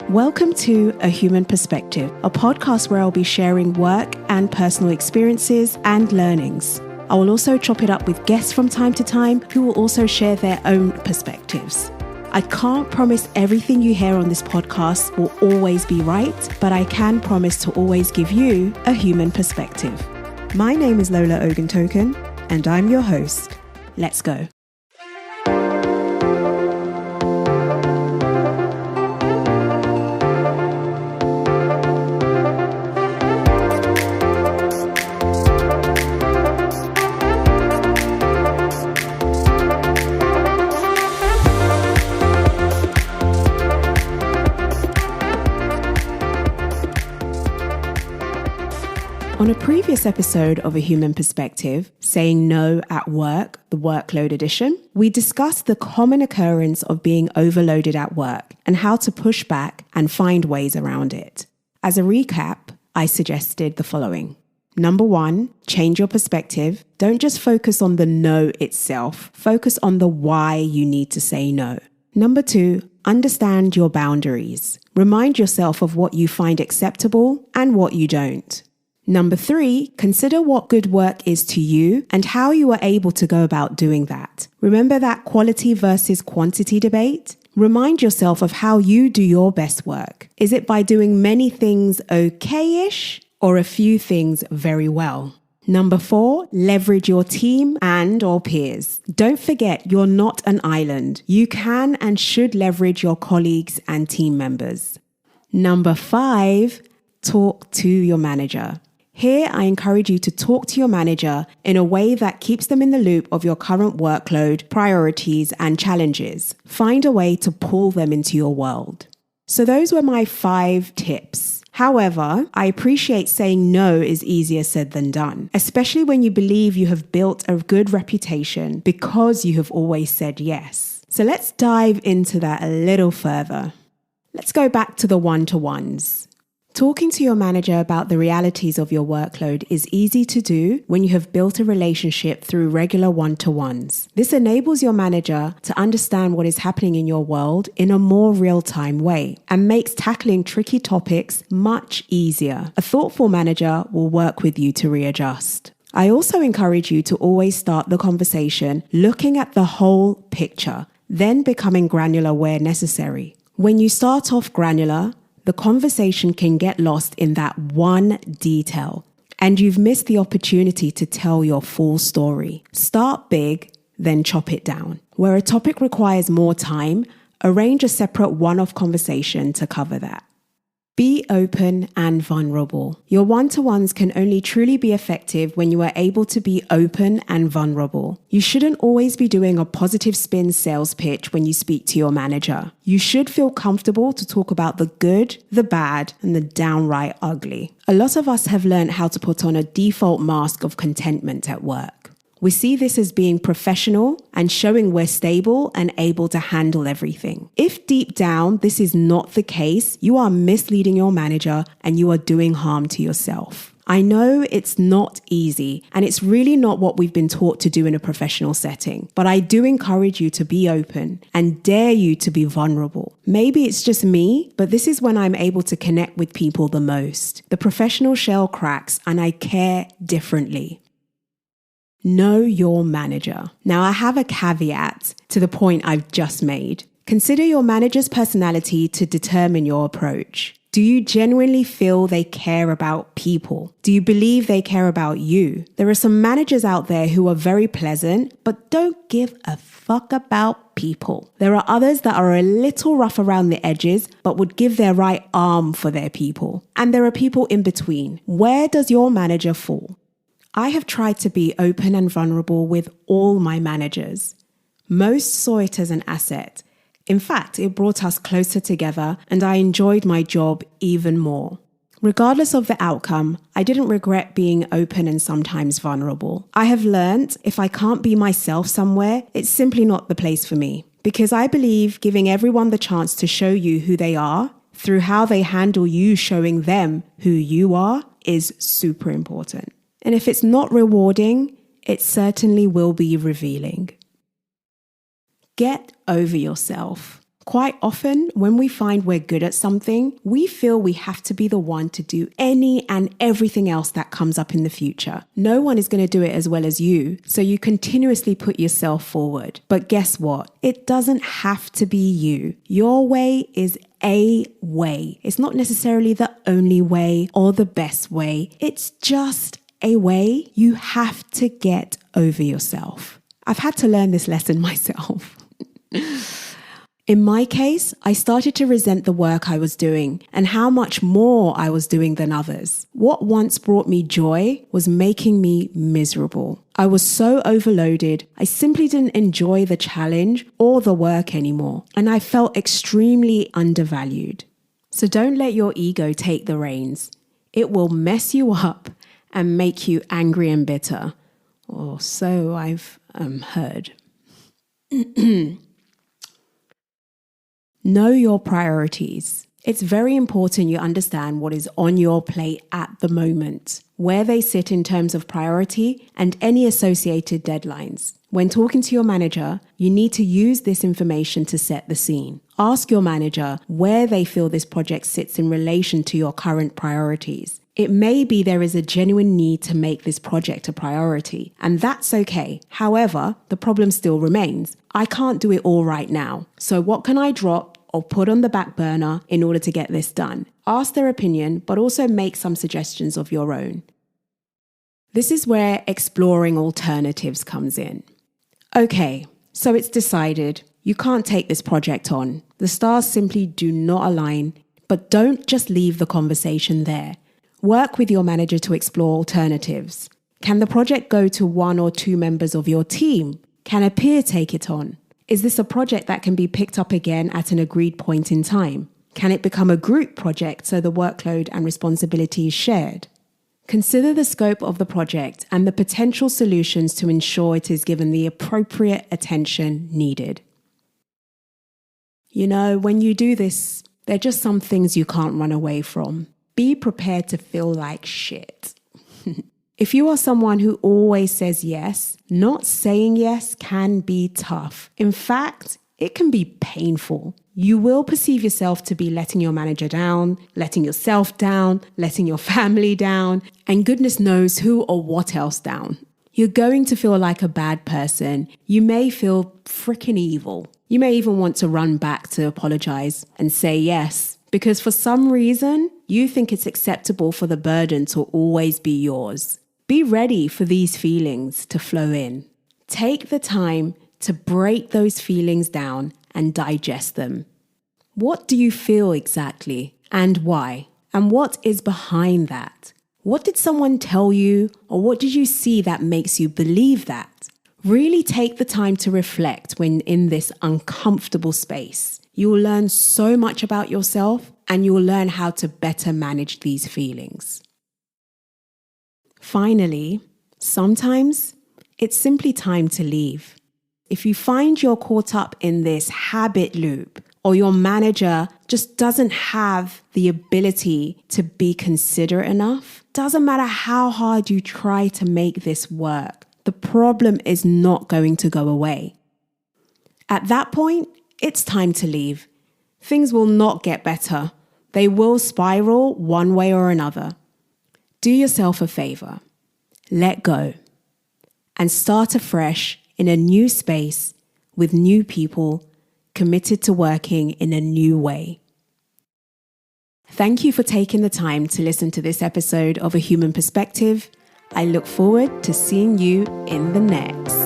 Welcome to A Human Perspective, a podcast where I'll be sharing work and personal experiences and learnings. I will also chop it up with guests from time to time who will also share their own perspectives. I can't promise everything you hear on this podcast will always be right, but I can promise to always give you a human perspective. My name is Lola Oguntoken, and I'm your host. Let's go. On a previous episode of A Human Perspective, Saying No at Work, the Workload Edition, we discussed the common occurrence of being overloaded at work and how to push back and find ways around it. As a recap, I suggested the following. Number 1, change your perspective. Don't just focus on the no itself. Focus on the why you need to say no. Number 2, understand your boundaries. Remind yourself of what you find acceptable and what you don't. Number 3, consider what good work is to you and how you are able to go about doing that. Remember that quality versus quantity debate? Remind yourself of how you do your best work. Is it by doing many things okay-ish or a few things very well? Number 4, leverage your team and/or peers. Don't forget, you're not an island. You can and should leverage your colleagues and team members. Number 5, talk to your manager. Here, I encourage you to talk to your manager in a way that keeps them in the loop of your current workload, priorities, and challenges. Find a way to pull them into your world. So those were my 5 tips. However, I appreciate saying no is easier said than done, especially when you believe you have built a good reputation because you have always said yes. So let's dive into that a little further. Let's go back to the one-to-ones. Talking to your manager about the realities of your workload is easy to do when you have built a relationship through regular one-to-ones. This enables your manager to understand what is happening in your world in a more real-time way and makes tackling tricky topics much easier. A thoughtful manager will work with you to readjust. I also encourage you to always start the conversation looking at the whole picture, then becoming granular where necessary. When you start off granular, the conversation can get lost in that one detail, and you've missed the opportunity to tell your full story. Start big, then chop it down. Where a topic requires more time, arrange a separate one-off conversation to cover that. Be open and vulnerable. Your one-to-ones can only truly be effective when you are able to be open and vulnerable. You shouldn't always be doing a positive spin sales pitch when you speak to your manager. You should feel comfortable to talk about the good, the bad, and the downright ugly. A lot of us have learned how to put on a default mask of contentment at work. We see this as being professional and showing we're stable and able to handle everything. If deep down this is not the case, you are misleading your manager and you are doing harm to yourself. I know it's not easy and it's really not what we've been taught to do in a professional setting, but I do encourage you to be open and dare you to be vulnerable. Maybe it's just me, but this is when I'm able to connect with people the most. The professional shell cracks and I care differently. Know your manager. Now, I have a caveat to the point I've just made. Consider your manager's personality to determine your approach. Do you genuinely feel they care about people? Do you believe they care about you? There are some managers out there who are very pleasant, but don't give a fuck about people. There are others that are a little rough around the edges, but would give their right arm for their people. And there are people in between. Where does your manager fall? I have tried to be open and vulnerable with all my managers. Most saw it as an asset. In fact, it brought us closer together and I enjoyed my job even more. Regardless of the outcome, I didn't regret being open and sometimes vulnerable. I have learned if I can't be myself somewhere, it's simply not the place for me. Because I believe giving everyone the chance to show you who they are through how they handle you showing them who you are is super important. And if it's not rewarding, it certainly will be revealing. Get over yourself. Quite often, when we find we're good at something, we feel we have to be the one to do any and everything else that comes up in the future. No one is going to do it as well as you, so you continuously put yourself forward. But guess what? It doesn't have to be you. Your way is a way. It's not necessarily the only way or the best way. It's just a way. You have to get over yourself. I've had to learn this lesson myself. In my case, I started to resent the work I was doing and how much more I was doing than others. What once brought me joy was making me miserable. I was so overloaded, I simply didn't enjoy the challenge or the work anymore, and I felt extremely undervalued. So don't let your ego take the reins. It will mess you up and make you angry and bitter. Or so I've heard. Know your priorities. It's very important you understand what is on your plate at the moment, where they sit in terms of priority, and any associated deadlines. When talking to your manager, you need to use this information to set the scene. Ask your manager where they feel this project sits in relation to your current priorities. It may be there is a genuine need to make this project a priority, and that's okay. However, the problem still remains. I can't do it all right now. So what can I drop or put on the back burner in order to get this done? Ask their opinion, but also make some suggestions of your own. This is where exploring alternatives comes in. Okay, so it's decided. You can't take this project on. The stars simply do not align, but don't just leave the conversation there. Work with your manager to explore alternatives. Can the project go to one or two members of your team? Can a peer take it on? Is this a project that can be picked up again at an agreed point in time? Can it become a group project so the workload and responsibility is shared? Consider the scope of the project and the potential solutions to ensure it is given the appropriate attention needed. You know, when you do this, there are just some things you can't run away from. Be prepared to feel like shit. If you are someone who always says yes, not saying yes can be tough. In fact, it can be painful. You will perceive yourself to be letting your manager down, letting yourself down, letting your family down, and goodness knows who or what else down. You're going to feel like a bad person. You may feel freaking evil. You may even want to run back to apologize and say yes, because for some reason, you think it's acceptable for the burden to always be yours. Be ready for these feelings to flow in. Take the time to break those feelings down and digest them. What do you feel exactly and why? And what is behind that? What did someone tell you or what did you see that makes you believe that? Really take the time to reflect when in this uncomfortable space. You will learn so much about yourself and you will learn how to better manage these feelings. Finally, sometimes it's simply time to leave. If you find you're caught up in this habit loop or your manager just doesn't have the ability to be considerate enough, doesn't matter how hard you try to make this work, the problem is not going to go away. At that point, it's time to leave. Things will not get better. They will spiral one way or another. Do yourself a favor. Let go and start afresh in a new space with new people committed to working in a new way. Thank you for taking the time to listen to this episode of A Human Perspective. I look forward to seeing you in the next.